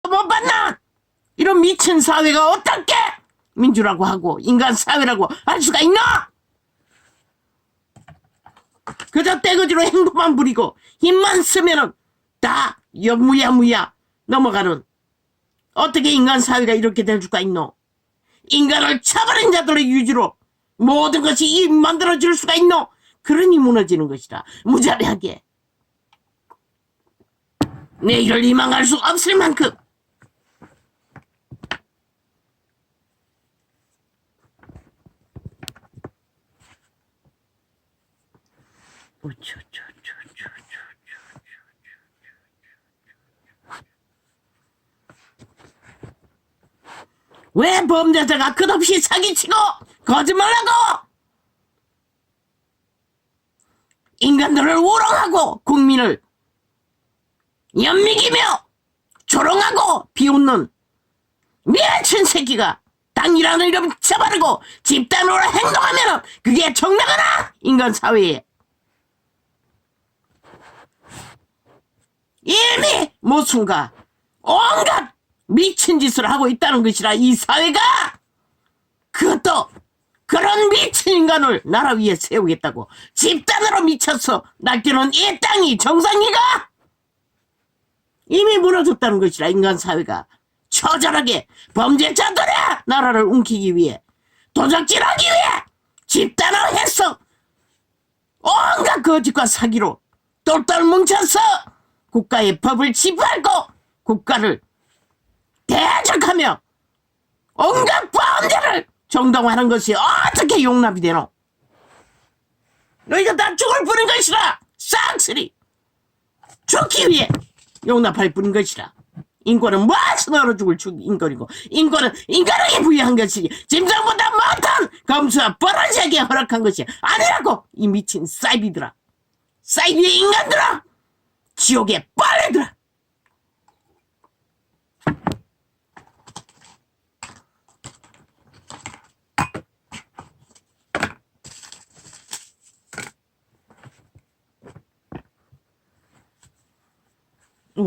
못 봤나? 이런 미친 사회가 어떻게 민주라고 하고 인간 사회라고 할 수가 있나? 그저 떼거지로 행동만 부리고 힘만 쓰면은 다 무야무야 넘어가는, 어떻게 인간 사회가 이렇게 될 수가 있노? 인간을 쳐버린 자들의 유지로 모든 것이 만들어질 수가 있노? 그러니 무너지는 것이다. 무자비하게 내일을 희망할 수 없을 만큼. 왜 범죄자가 끝없이 사기치고 거짓말하고 인간들을 우롱하고 국민을 연미기며 조롱하고 비웃는 미친 새끼가 당이라는 이름 쳐바르고 집단으로 행동하면 그게 정당하나? 인간 사회에 이미 모순과 온갖 미친 짓을 하고 있다는 것이라. 이 사회가 그것도 그런 미친 인간을 나라 위에 세우겠다고 집단으로 미쳐서 날뛰는 이 땅이 정상이가? 이미 무너졌다는 것이라. 인간 사회가 처절하게 범죄자들의 나라를 움키기 위해 도적질하기 위해 집단을 해서 온갖 거짓과 사기로 똘똘 뭉쳐서 국가의 법을 집어밟고 국가를 대적하며 온갖 범죄를 정당화하는 것이 어떻게 용납이 되노? 너희가 다 죽을 뿐인 것이라. 쌍쓰리 죽기 위해 용납할 뿐인 것이라. 인권은 무엇을 얼어 죽을 인권이고, 인권은 인간에게 부여한 것이지 짐승보다 못한 검수와 버러지에게 허락한 것이 아니라고. 이 미친 사이비들아, 사이비의 인간들아, 지옥의 빨래들아.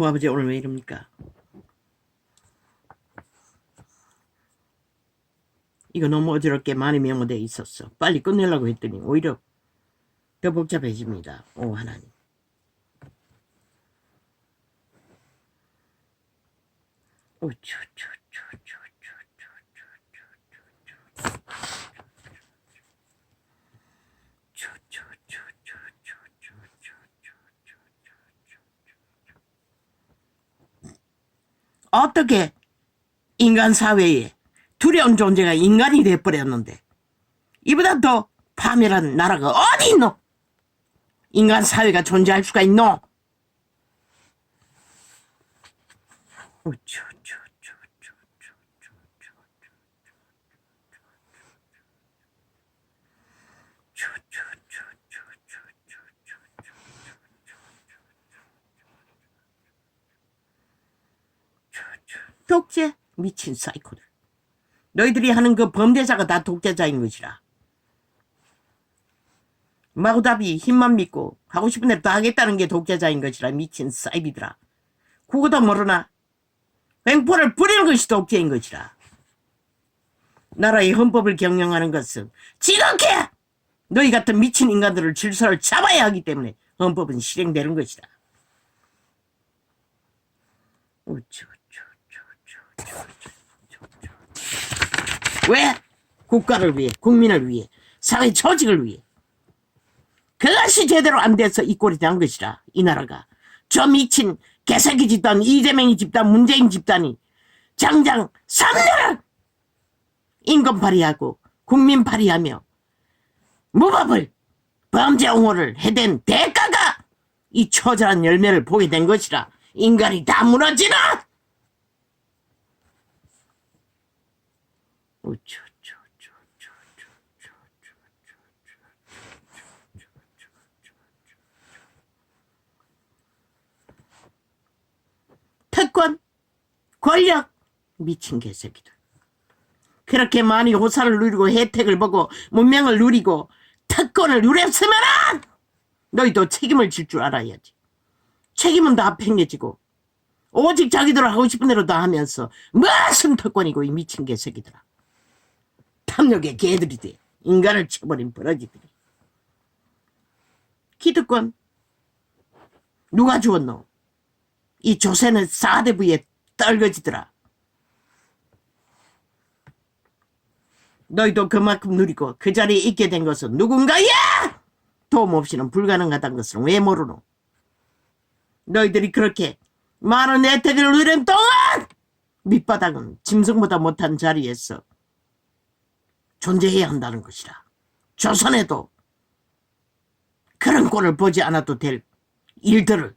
아버지 오늘 왜 이럽니까? 이거 너무 어지럽게 많이 메모되어 있었어. 빨리 끝내려고 했더니 오히려 더 복잡해집니다. 오 하나님. 어떻게 인간 사회에 두려운 존재가 인간이 돼버렸는데 이보다 더 파멸한 나라가 어디 있노? 인간 사회가 존재할 수가 있노? 독재 미친 사이코들. 너희들이 하는 그 범죄자가 다 독재자인 것이라. 마구잡이 힘만 믿고 하고 싶은 대로 다 하겠다는 게 독재자인 것이라. 미친 사이비들아. 그거도 모르나? 횡포를 부리는 것이 독재인 것이라. 나라의 헌법을 경영하는 것은 지독해! 너희 같은 미친 인간들을 질서를 잡아야 하기 때문에 헌법은 실행되는 것이다. 왜? 국가를 위해, 국민을 위해, 사회 조직을 위해. 그것이 제대로 안 돼서 이 꼴이 난 것이라. 이 나라가 저 미친 개새끼 집단, 이재명이 집단, 문재인 집단이 장장 3년을 인권 발휘하고 국민 발휘하며 무법을 범죄 옹호를 해댄 대가가 이 처절한 열매를 보게 된 것이라. 인간이 다 무너지나? 특권, 권력, 미친 개새끼들. 그렇게 많이 호사를 누리고 혜택을 보고 문명을 누리고 특권을 누렸으면 너희도 책임을 질 줄 알아야지. 책임은 다 팽개지고 오직 자기들 하고 싶은 대로 다 하면서 무슨 특권이고 이 미친 개새끼들아. 탐욕의 개들이 돼. 인간을 쳐버린 버러지들이. 기득권 누가 주었노? 이 조세는 사대부에 떨거지더라. 너희도 그만큼 누리고 그 자리에 있게 된 것은 누군가야! 도움 없이는 불가능하다는 것을 왜 모르노? 너희들이 그렇게 많은 혜택을 누린 동안 밑바닥은 짐승보다 못한 자리에서 존재해야 한다는 것이라. 조선에도 그런 꼴을 보지 않아도 될 일들을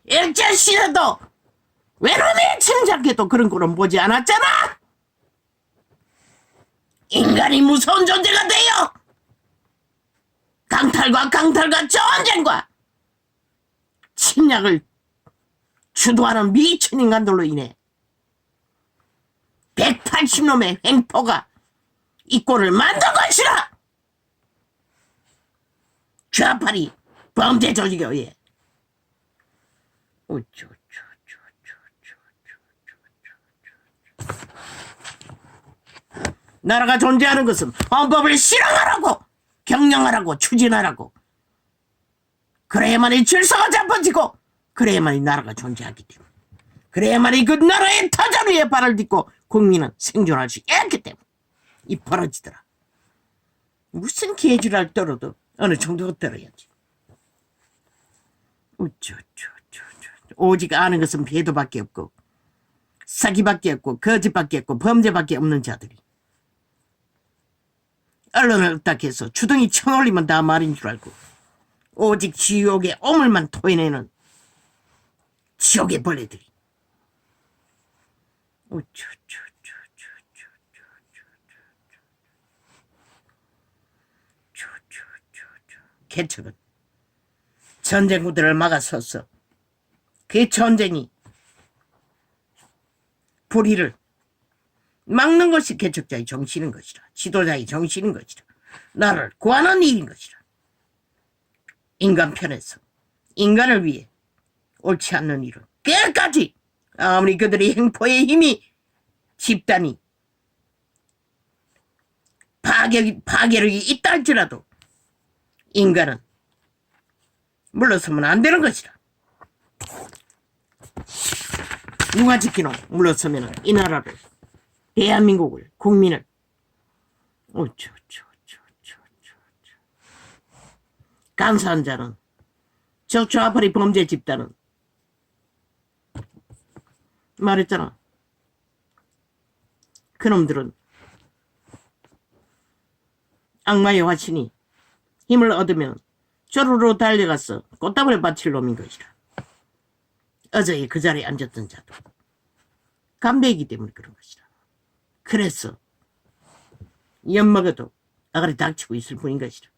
일제시대도 외로움에 침착해도 그런 꼴은 보지 않았잖아. 인간이 무서운 존재가 돼요. 강탈과 전쟁과 침략을 주도하는 미친 인간들로 인해 180놈의 횡포가 이 꼴을 만든 것이라. 좌파리 범죄 조직에 의해 나라가 존재하는 것은 헌법을 실행하라고, 경영하라고, 추진하라고. 그래야만이 질서가 잡아지고 그래야만이 나라가 존재하기 때문에, 그래야만이 그 나라의 터전 위에 발을 딛고 국민은 생존할 수 있기 때문에 이 벌어지더라. 무슨 개지랄 떨어도 어느 정도 떨어야지. 오직 아는 것은 배도밖에 없고 사기밖에 없고 거짓밖에 없고 범죄밖에 없는 자들이 언론을 딱 해서 주둥이 쳐올리면 다 말인 줄 알고 오직 지옥의 오물만 토해내는 지옥의 벌레들이. 개척은 전쟁구들을 막아서서 그 전쟁이 불의를 막는 것이 개척자의 정신인 것이라. 지도자의 정신인 것이라. 나를 구하는 일인 것이라. 인간 편에서 인간을 위해 옳지 않는 일은 끝까지 아무리 그들의 행포의 힘이 집단이 파괴력이 있다 할지라도 인간은 물러서면 안 되는 것이라. 누가 지키노? 물러서면 이 나라를, 대한민국을, 국민을. 간사한 자는, 저 좌파리 범죄 집단은 말했잖아. 그놈들은 악마의 화신이 힘을 얻으면 저로로 달려가서 꽃다발에 바칠 놈인 것이라. 어제 그 자리에 앉았던 자도 감배이기 때문에 그런 것이라. 그래서 엿먹어도 아가리 닥치고 있을 뿐인 것이라.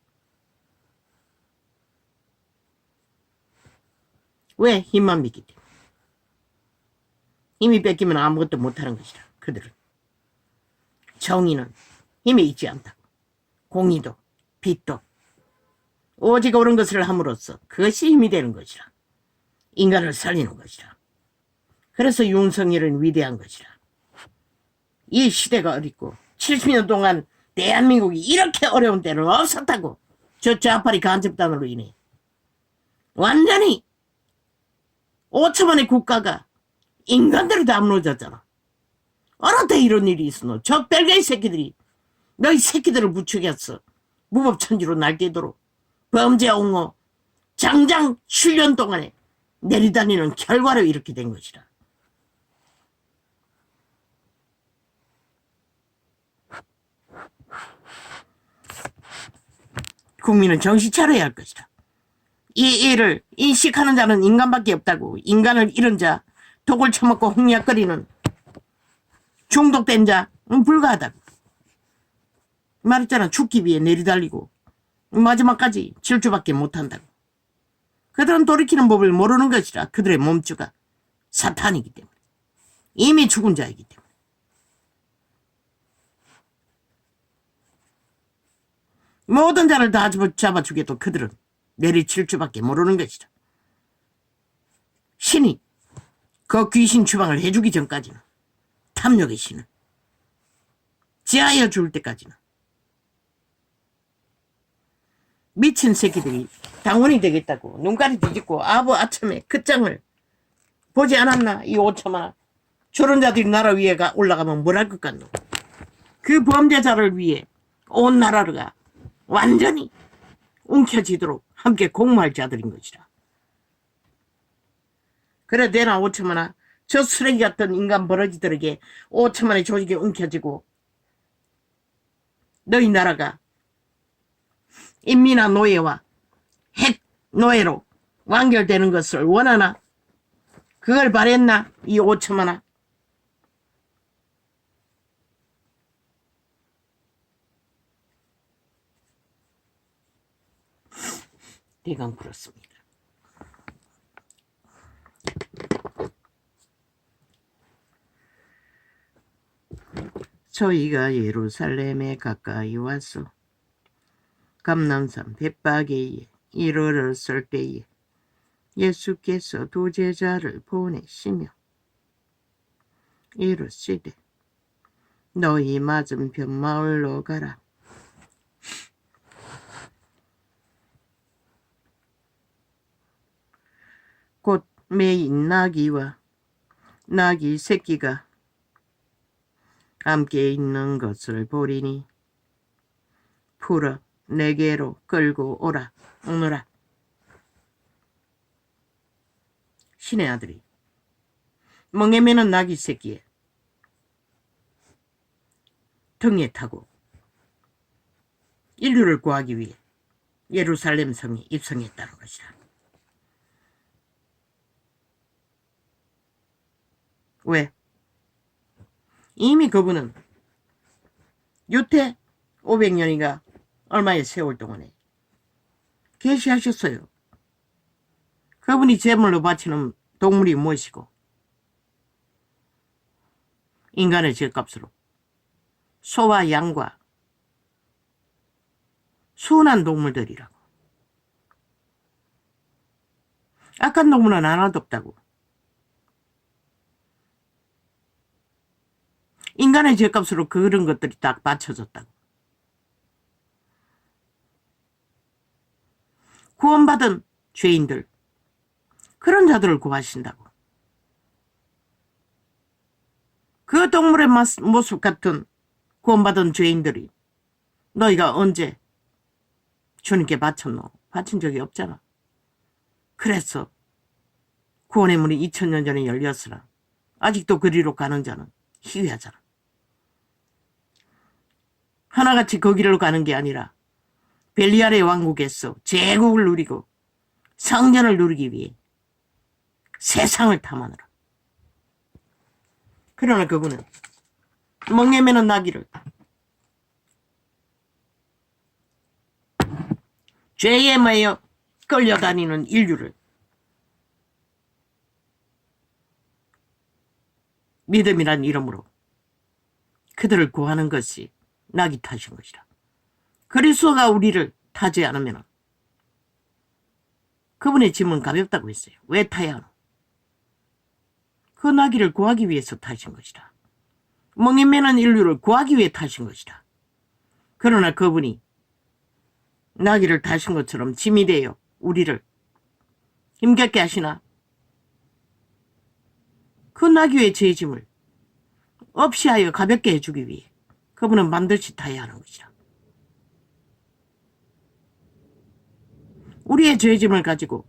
왜? 힘만 믿기 때문에. 힘이 뺏기면 아무것도 못하는 것이라. 그들은 정의는 힘에 있지 않다. 공의도 빛도 오직 옳은 것을 함으로써 그것이 힘이 되는 것이라. 인간을 살리는 것이라. 그래서 윤석열은 위대한 것이라. 이 시대가 어렵고 70년 동안 대한민국이 이렇게 어려운 때는 없었다고. 저 좌파리 간첩단으로 인해 완전히 5천만의 국가가 인간대로 다 무너졌잖아. 어느 때 이런 일이 있었노? 저 별개의 새끼들이 너희 새끼들을 부추겼어. 무법천지로 날뛰도록 범죄 옹호 장장 7년 동안에 내리다니는 결과로 이렇게 된 것이라. 국민은 정신 차려야 할 것이다. 이 일을 인식하는 자는 인간밖에 없다고. 인간을 잃은 자, 독을 처먹고 홍약거리는 중독된 자는 불가하다고. 말했잖아. 죽기 위해 내리달리고 마지막까지 질주밖에 못한다고. 그들은 돌이키는 법을 모르는 것이라. 그들의 몸주가 사탄이기 때문에, 이미 죽은 자이기 때문에. 모든 자를 다 잡아주게도 그들은 내리칠 줄밖에 모르는 것이다. 신이 그 귀신 추방을 해주기 전까지는, 탐욕의 신은 지하여 줄 때까지는 미친 새끼들이 당원이 되겠다고 눈가리 뒤집고 아침에 끝장을 보지 않았나? 이 5천만 원. 저런 자들이 나라 위에 올라가면 뭘 할 것 같노? 그 범죄자를 위해 온 나라가 완전히 움켜쥐도록 함께 공모할 자들인 것이라. 그래 내나 5천만 원. 저 쓰레기 같은 인간 버러지들에게 5천만 원의 조직이 움켜쥐고 너희 나라가 인민화 노예와 핵 노예로 완결되는 것을 원하나? 그걸 바랬나? 이 5천만 원. 대강 그렇습니다. 저희가 예루살렘에 가까이 와서 감람산 벳바게에 이르렀을 때에 예수께서 두 제자를 보내시며 이르시되 너희 맞은편 마을로 가라. 곧 매인 나귀와 나귀 새끼가 함께 있는 것을 보리니 풀어 내게로 끌고 오너라. 신의 아들이 멍에 매는 나귀 새끼에 등에 타고 인류를 구하기 위해 예루살렘 성에 입성했다는 것이라. 왜? 이미 그분은 유태 500년이가 얼마의 세월 동안에 계시하셨어요. 그분이 제물로 바치는 동물이 무엇이고 인간의 죄값으로 소와 양과 순한 동물들이라고. 악한 동물은 하나도 없다고. 인간의 죄값으로 그런 것들이 딱 바쳐졌다고. 구원받은 죄인들, 그런 자들을 구하신다고. 그 동물의 모습 같은 구원받은 죄인들이 너희가 언제 주님께 바쳤노? 바친 적이 없잖아. 그래서 구원의 문이 2000년 전에 열렸으나 아직도 그리로 가는 자는 희귀하잖아. 하나같이 거기로 가는 게 아니라 벨리알의 왕국에서 제국을 누리고 성전을 누리기 위해 세상을 탐하느라. 그러나 그분은 멍에 매는 나귀를 죄에 매여 끌려다니는 인류를 믿음이란 이름으로 그들을 구하는 것이 나귀 탓인 것이라. 그리스도가 우리를 타지 않으면 그분의 짐은 가볍다고 했어요. 왜 타야 하노? 그 나귀를 구하기 위해서 타신 것이라. 멍에 매는 인류를 구하기 위해 타신 것이라. 그러나 그분이 나귀를 타신 것처럼 짐이 되어 우리를 힘겹게 하시나? 그 나귀의 죄 짐을 없이 하여 가볍게 해주기 위해 그분은 반드시 타야 하는 것이라. 우리의 죄 짐을 가지고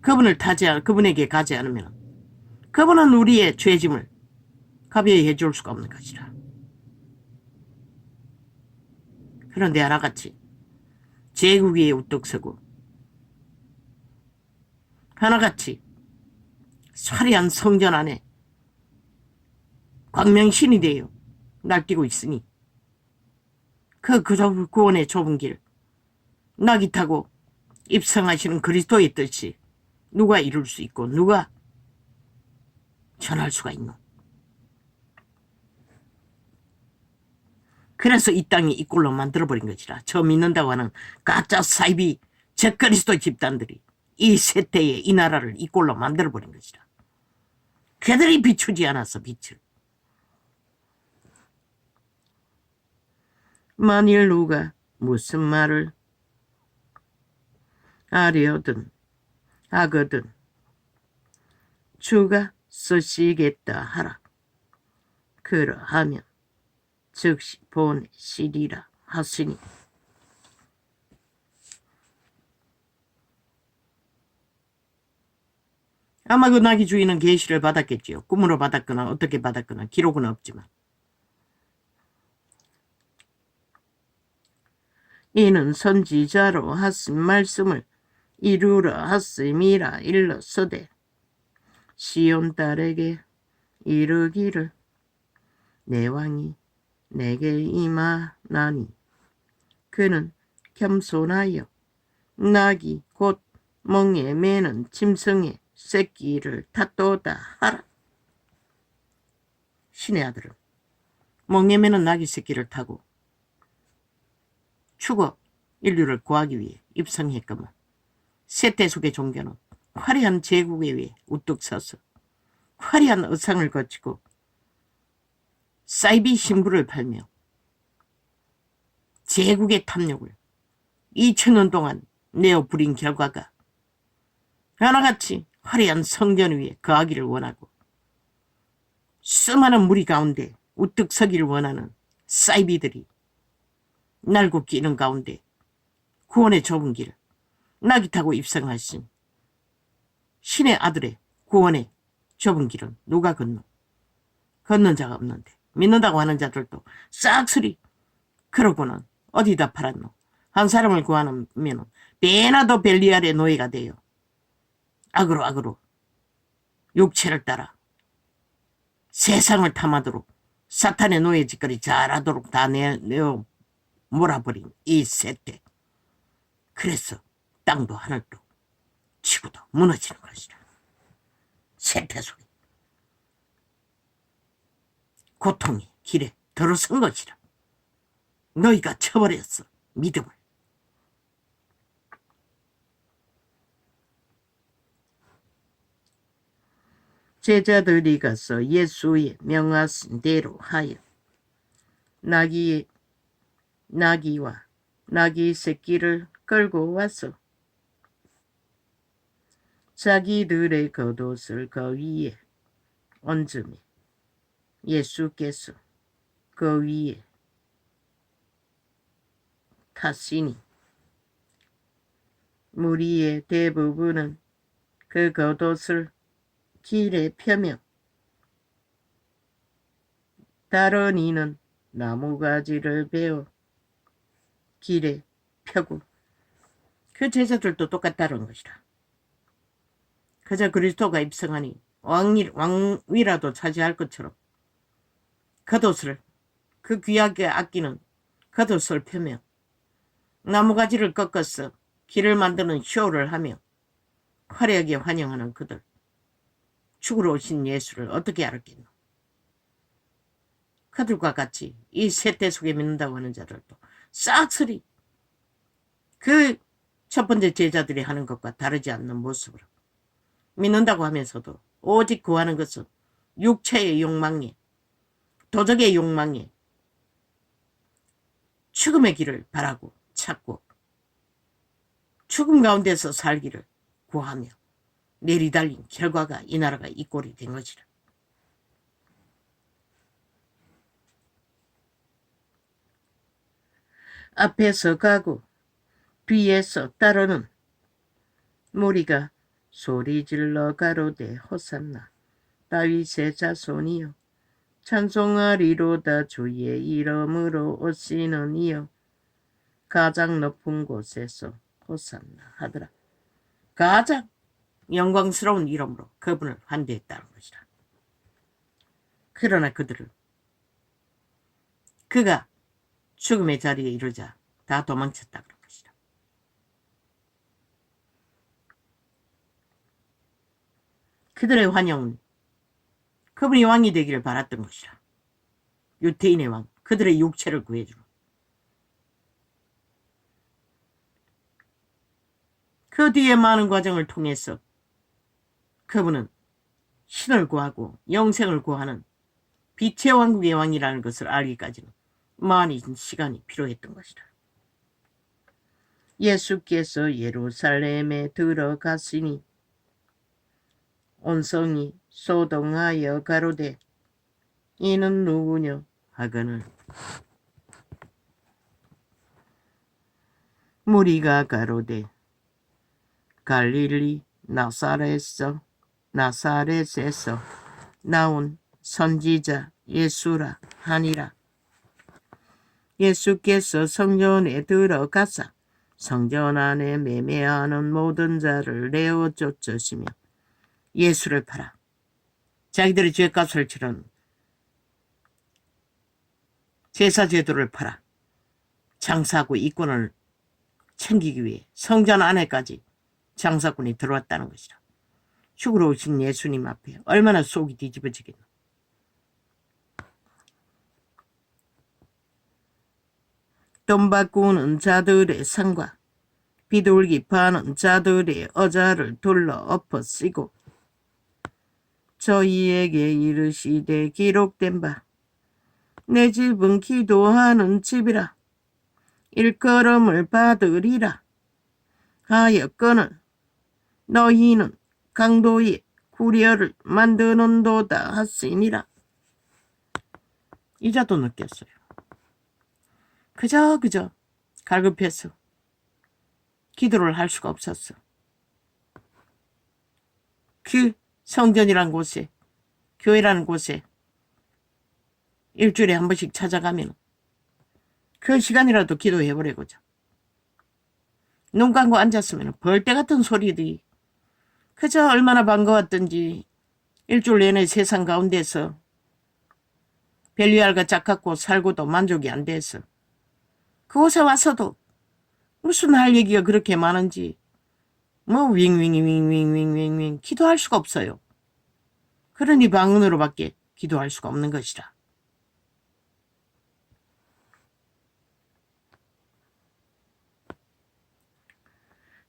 그분에게 가지 않으면 그분은 우리의 죄 짐을 가벼이 해줄 수가 없는 것이라. 그런데 하나같이 제국 위에 우뚝 서고 하나같이 화려한 성전 안에 광명신이 되어 날뛰고 있으니 그 구원의 좁은 길 나귀 타고 입성하시는 그리스도의 뜻이 누가 이룰 수 있고 누가 전할 수가 있노? 그래서 이 땅이 이 꼴로 만들어버린 것이라. 저 믿는다고 하는 가짜 사이비 적그리스도 집단들이 이 세대에 이 나라를 이 꼴로 만들어버린 것이라. 그들이 비추지 않았어, 빛을. 만일 누가 무슨 말을 하려든 하거든 주가 쓰시겠다 하라. 그러하면 즉시 보내시리라 하시니. 아마 그 나귀 주인은 계시를 받았겠지요. 꿈으로 받았거나 어떻게 받았거나 기록은 없지만. 이는 선지자로 하신 말씀을 이루라 하심이라 일렀으되 시온 딸에게 이르기를 내 왕이 내게 임하나니 그는 겸손하여 나귀 곧 멍에 매는 짐승의 새끼를 탔도다 하라. 신의 아들은 멍에 매는 나귀 새끼를 타고 죽어 인류를 구하기 위해 입성했건만 세대 속의 종교는 화려한 제국에 위해 우뚝 서서 화려한 의상을 거치고 사이비 신부를 팔며 제국의 탐욕을 2000년 동안 내어 부린 결과가 하나같이 화려한 성전 위에 거하기를 원하고 수많은 무리 가운데 우뚝 서기를 원하는 사이비들이 날고 끼는 가운데 구원의 좁은 길을 나귀 타고 입성하신 신의 아들의 구원의 좁은 길은 누가 걷는 자가 없는데 믿는다고 하는 자들도 싹쓸이 그러고는 어디다 팔았노? 한 사람을 구하면 베나도 벨리알의 노예가 돼요. 악으로 육체를 따라 세상을 탐하도록 사탄의 노예 짓거리 잘하도록 다 내어 몰아버린 이 세대. 그래서 땅도 하늘도 지구도 무너지는 것이라. 세태 속에 고통이 길에 들어선 것이라. 너희가 쳐버렸어, 믿음을. 제자들이 가서 예수의 명하신 대로 하여 나귀와 나귀 새끼를 끌고 와서 자기들의 겉옷을 그 위에 얹으며 예수께서 그 위에 타시니 무리의 대부분은 그 겉옷을 길에 펴며 다른 이는 나무가지를 베어 길에 펴고 그 제자들도 똑같다는 것이라. 그저 그리스도가 입성하니 왕위라도 차지할 것처럼 겉옷을 그 귀하게 아끼는 겉옷을 펴며 나무가지를 꺾어서 길을 만드는 쇼를 하며 화려하게 환영하는 그들. 죽으러 오신 예수를 어떻게 알았겠노? 그들과 같이 이 세대 속에 믿는다고 하는 자들도 싹쓸이 그 첫 번째 제자들이 하는 것과 다르지 않는 모습으로 믿는다고 하면서도 오직 구하는 것은 육체의 욕망에 도적의 욕망에 죽음의 길을 바라고 찾고 죽음 가운데서 살기를 구하며 내리달린 결과가 이 나라가 이 꼴이 된 것이라. 앞에서 가고 뒤에서 따르는 무리가 소리질러 가로되 호산나 다윗의 자손이여 찬송하리로다 주의 이름으로 오시는 이여 가장 높은 곳에서 호산나 하더라. 가장 영광스러운 이름으로 그분을 환대했다는 것이라. 그러나 그들은 그가 죽음의 자리에 이르자 다 도망쳤다 그런 것이라. 그들의 환영은 그분이 왕이 되기를 바랐던 것이라. 유태인의 왕 그들의 육체를 구해주러. 그 뒤에 많은 과정을 통해서 그분은 신을 구하고 영생을 구하는 빛의 왕국의 왕이라는 것을 알기까지는 많은 시간이 필요했던 것이다. 예수께서 예루살렘에 들어갔으니 온 성이 소동하여 가로되 이는 누구냐 하거늘 무리가 가로되 갈릴리 나사렛에서 나온 선지자 예수라 하니라. 예수께서 성전에 들어가사 성전 안에 매매하는 모든 자를 내어 쫓으시며 예수를 팔아 자기들의 죄값을 치른 제사 제도를 팔아 장사하고 이권을 챙기기 위해 성전 안에까지 장사꾼이 들어왔다는 것이라. 죽으러 오신 예수님 앞에 얼마나 속이 뒤집어지겠노. 돈 바꾸는 자들의 상과 비둘기 파는 자들의 어자를 둘러 엎어 쓰고 저희에게 이르시되 기록된 바 내 집은 기도하는 집이라 일컬음을 받으리라 하였거늘 너희는 강도의 구려를 만드는도다 하시니라. 이자도 느꼈어요. 그저 갈급해서 기도를 할 수가 없었어. 그 성전이란 곳에, 교회라는 곳에 일주일에 한 번씩 찾아가면 그 시간이라도 기도해보려고자. 눈 감고 앉았으면 벌떼 같은 소리들이 그저 얼마나 반가웠던지 일주일 내내 세상 가운데서 벨리알과 짝갖고 살고도 만족이 안 돼서 그곳에 와서도 무슨 할 얘기가 그렇게 많은지 뭐 윙윙 기도할 수가 없어요. 그러니 방언으로밖에 기도할 수가 없는 것이라.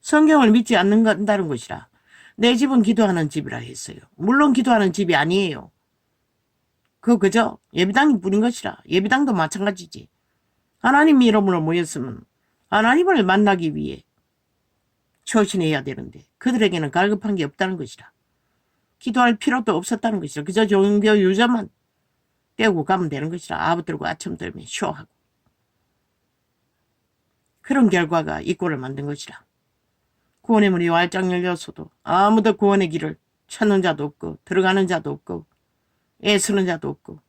성경을 믿지 않는다는 것이라. 내 집은 기도하는 집이라 했어요. 물론 기도하는 집이 아니에요. 그저 예배당이 뿐인 것이라. 예배당도 마찬가지지. 하나님 이름으로 모였으면 하나님을 만나기 위해 초신해야 되는데 그들에게는 갈급한 게 없다는 것이라. 기도할 필요도 없었다는 것이라. 그저 종교 유저만 떼고 가면 되는 것이라. 아부 들고 아침 들면 쇼하고. 그런 결과가 이 꼴을 만든 것이라. 구원의 문이 활짝 열려서도 아무도 구원의 길을 찾는 자도 없고 들어가는 자도 없고 애쓰는 자도 없고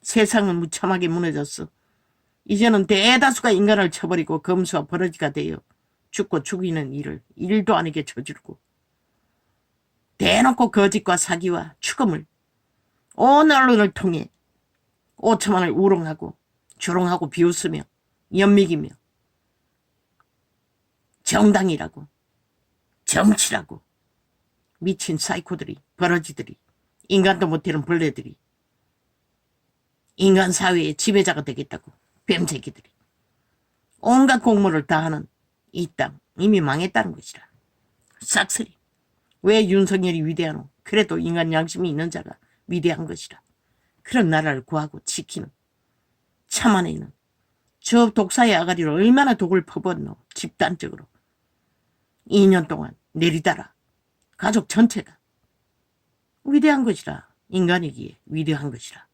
세상은 무참하게 무너졌어. 이제는 대다수가 인간을 쳐버리고 검수와 버러지가 되어 죽고 죽이는 일을 일도 아니게 저지르고 대놓고 거짓과 사기와 추금을 온 언론을 통해 오천만을 우롱하고 조롱하고 비웃으며 연미기며 정당이라고 정치라고 미친 사이코들이 버러지들이 인간도 못되는 벌레들이 인간 사회의 지배자가 되겠다고 뱀새끼들이 온갖 공모를 다 하는 이 땅 이미 망했다는 것이라. 싹쓸이. 왜 윤석열이 위대하노? 그래도 인간 양심이 있는 자가 위대한 것이라. 그런 나라를 구하고 지키는 참아내는 저 독사의 아가리로 얼마나 독을 퍼붓노. 집단적으로 2년 동안 내리달아 가족 전체가 위대한 것이라. 인간이기에 위대한 것이라.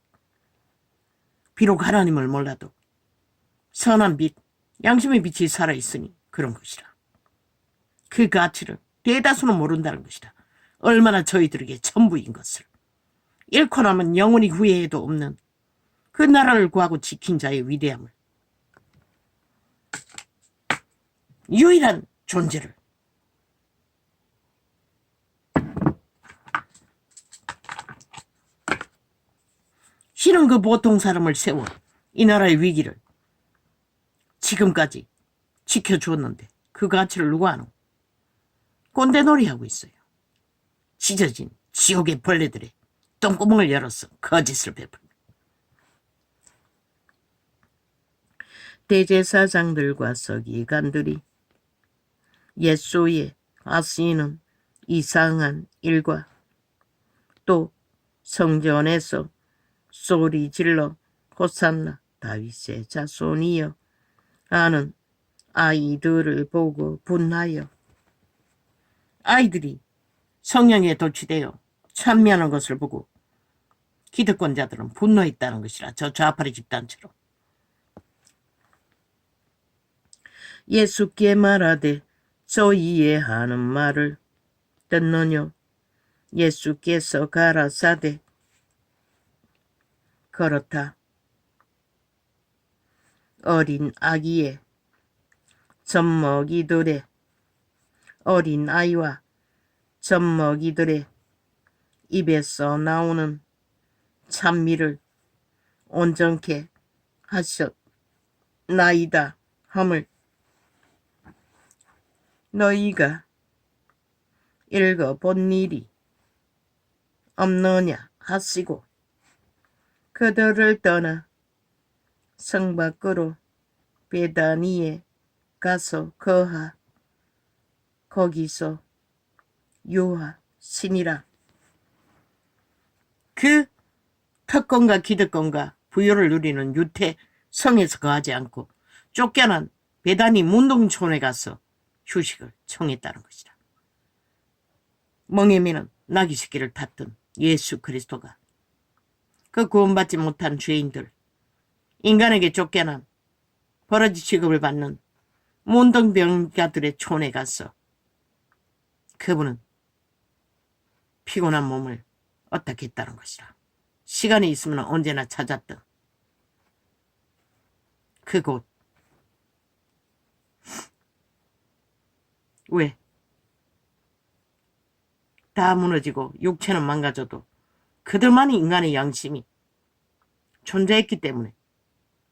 비록 하나님을 몰라도 선한 빛, 양심의 빛이 살아있으니 그런 것이라. 그 가치를 대다수는 모른다는 것이라. 얼마나 저희들에게 전부인 것을. 잃고 나면 영원히 후회해도 없는 그 나라를 구하고 지킨 자의 위대함을. 유일한 존재를. 신은 그 보통 사람을 세워 이 나라의 위기를 지금까지 지켜주었는데 그 가치를 누가 아노? 꼰대놀이 하고 있어요. 찢어진 지옥의 벌레들의 똥구멍을 열어서 거짓을 베풀며 대제사장들과 서기관들이 예수의 하시는 이상한 일과 또 성전에서 소리질러 호산나 다윗의 자손이여 하는 아이들을 보고 분하여 아이들이 성령에 도취되어 찬미하는 것을 보고 기득권자들은 분노했다는 것이라. 저 좌파리 집단처럼. 예수께 말하되 저희의 하는 말을 듣느뇨. 예수께서 가라사대 그렇다. 어린 아기의 젖먹이들의 어린 아이와 젖먹이들의 입에서 나오는 찬미를 온전케 하셨나이다 함을 너희가 읽어본 일이 없느냐 하시고 그들을 떠나 성 밖으로 베다니에 가서 거하 거기서 유하시니라. 그 특권과 기득권과 부유를 누리는 유태 성에서 거하지 않고 쫓겨난 베다니 문동촌에 가서 휴식을 청했다는 것이다. 멍에미는 나귀 새끼를 탔던 예수 그리스도가 그 구원받지 못한 죄인들, 인간에게 쫓겨난 버러지 취급을 받는 문둥병자들의 촌에 가서 그분은 피곤한 몸을 어떻게 했다는 것이라. 시간이 있으면 언제나 찾았던 그곳. 왜? 다 무너지고 육체는 망가져도 그들만이 인간의 양심이 존재했기 때문에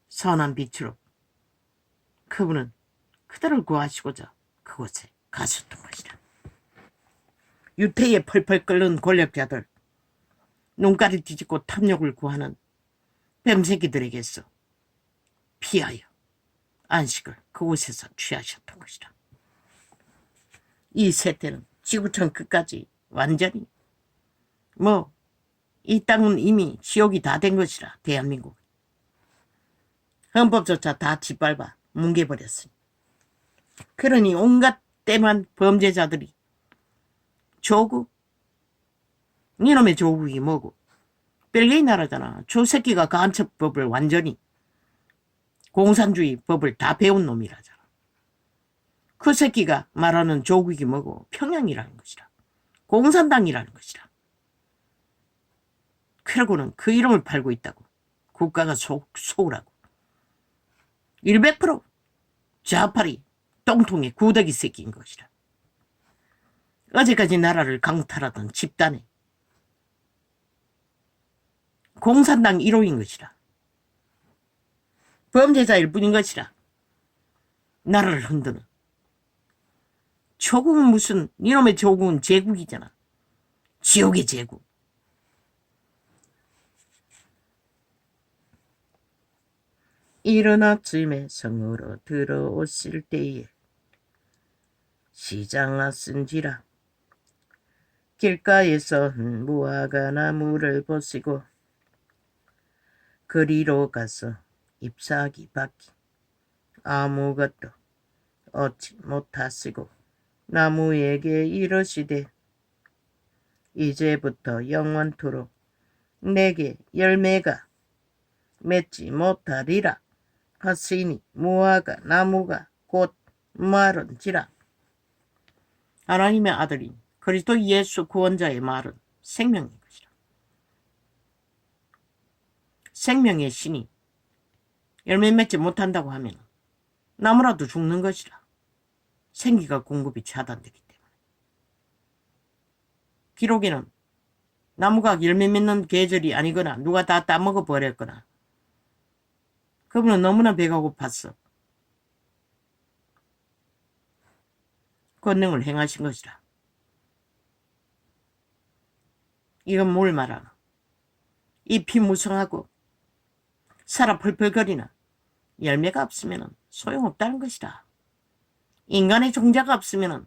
선한 빛으로 그분은 그들을 구하시고자 그곳에 가셨던 것이다. 유태에 펄펄 끓는 권력자들, 눈가를 뒤집고 탐욕을 구하는 뱀새끼들에게서 피하여 안식을 그곳에서 취하셨던 것이다. 이 세태는 지구촌 끝까지 완전히 이 땅은 이미 지옥이 다 된 것이라. 대한민국 헌법조차 다 짓밟아 뭉개버렸으니. 그러니 온갖 때만 범죄자들이 조국, 니놈의 조국이 뭐고, 벨기에 나라잖아. 저 새끼가 간첩법을 완전히 공산주의 법을 다 배운 놈이라잖아. 그 새끼가 말하는 조국이 뭐고 평양이라는 것이라. 공산당이라는 것이라. 그러고는 그 이름을 팔고 있다고. 국가가 속으라고. 100% 좌파리 똥통의 구더기 새끼인 것이라. 어제까지 나라를 강탈하던 집단의 공산당 1호인 것이라. 범죄자일 뿐인 것이라. 나라를 흔드는. 조국은 무슨, 이놈의 조국은 제국이잖아. 지옥의 제국. 이른 아침에 성으로 들어오실 때에 시장 왔은지라. 길가에서 무화과 나무를 보시고 그리로 가서 잎사귀 밖에 아무것도 얻지 못하시고 나무에게 이르시되 이제부터 영원토록 내게 열매가 맺지 못하리라 하시니 무화과 나무가 곧 말은지라. 하나님의 아들인 그리스도 예수 구원자의 말은 생명인 것이라. 생명의 신이 열매 맺지 못한다고 하면 나무라도 죽는 것이라. 생기가 공급이 차단되기 때문에. 기록에는 나무가 열매 맺는 계절이 아니거나 누가 다 따먹어 버렸거나 그분은 너무나 배가 고팠어. 권능을 행하신 것이라. 이건 뭘 말하나? 잎이 무성하고 살아 펄펄거리나 열매가 없으면 소용없다는 것이다. 인간의 종자가 없으면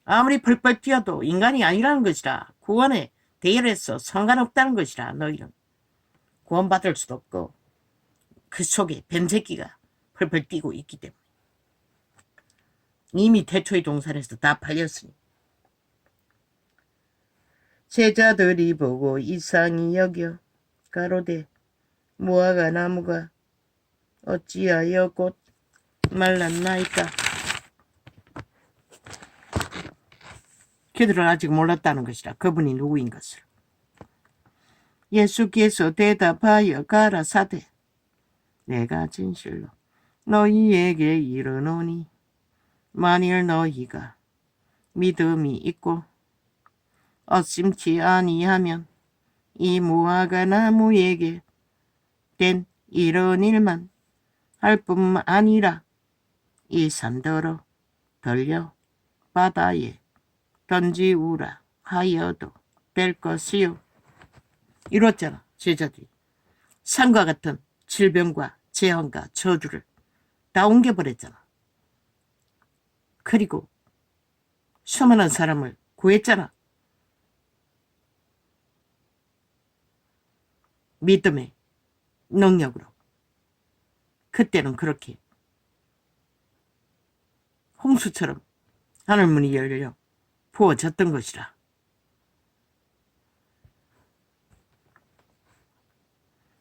아무리 펄펄 뛰어도 인간이 아니라는 것이다. 구원에 대열해서 상관없다는 것이다. 너희는 구원받을 수도 없고 그 속에 뱀새끼가 펄펄 뛰고 있기 때문에 이미 태초의 동산에서 다 팔렸으니. 제자들이 보고 이상히 여겨 가로되 무화과 나무가 어찌하여 곧 말랐나이까. 그들은 아직 몰랐다는 것이라. 그분이 누구인 것을. 예수께서 대답하여 가라사대 내가 진실로 너희에게 이르노니 만일 너희가 믿음이 있고 얻심치 아니하면 이 무화과 나무에게 된 이런 일만 할 뿐만 아니라 이 산더러 돌려 바다에 던지우라 하여도 될 것이요. 이렇잖아. 제자들이 산과 같은 질병과 재앙과 저주를 다 옮겨버렸잖아. 그리고 수많은 사람을 구했잖아. 믿음의 능력으로. 그때는 그렇게 홍수처럼 하늘문이 열려 부어졌던 것이라.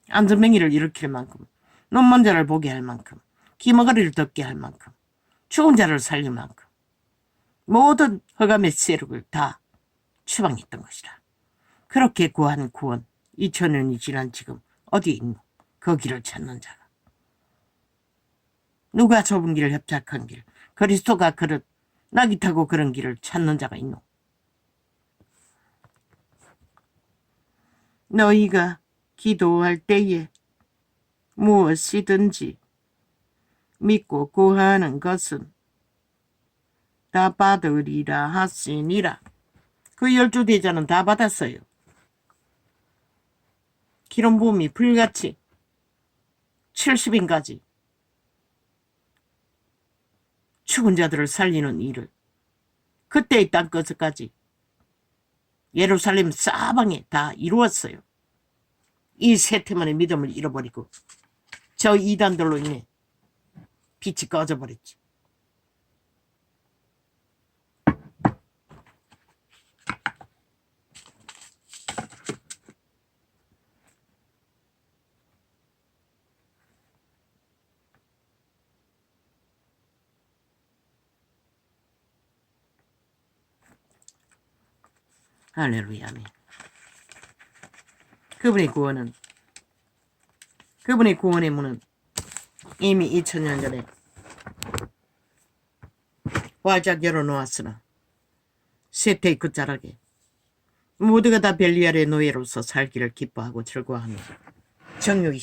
안전뱅이를 일으킬 만큼, 눈먼 자를 보게 할 만큼, 기머거리를 덮게 할 만큼, 죽은 자를 살릴 만큼 모든 흑암의 세력을 다 추방했던 것이라. 그렇게 구한 구원 2000년이 지난 지금 어디에 있노? 그 길을 찾는 자가. 누가 좁은 길을 협착한 길, 그리스도가 그릇 나귀 타고 그런 길을 찾는 자가 있노? 너희가 기도할 때에 무엇이든지 믿고 구하는 것은 다 받으리라 하시니라. 그 12대자는 다 받았어요. 기름 부음이 불같이 70인까지 죽은 자들을 살리는 일을 그때의 땅끝까지 예루살렘 사방에 다 이루었어요. 이 세태만의 믿음을 잃어버리고 저 이단들로 인해 빛이 꺼져버렸지. 할렐루야. 아멘. 그분의 구원의 문은 이미 2000년 전에 활짝 열어놓았으나 쇠퇴의 끝자락에 모두가 다 벨리알의 노예로서 살기를 기뻐하고 즐거워하며 정욕이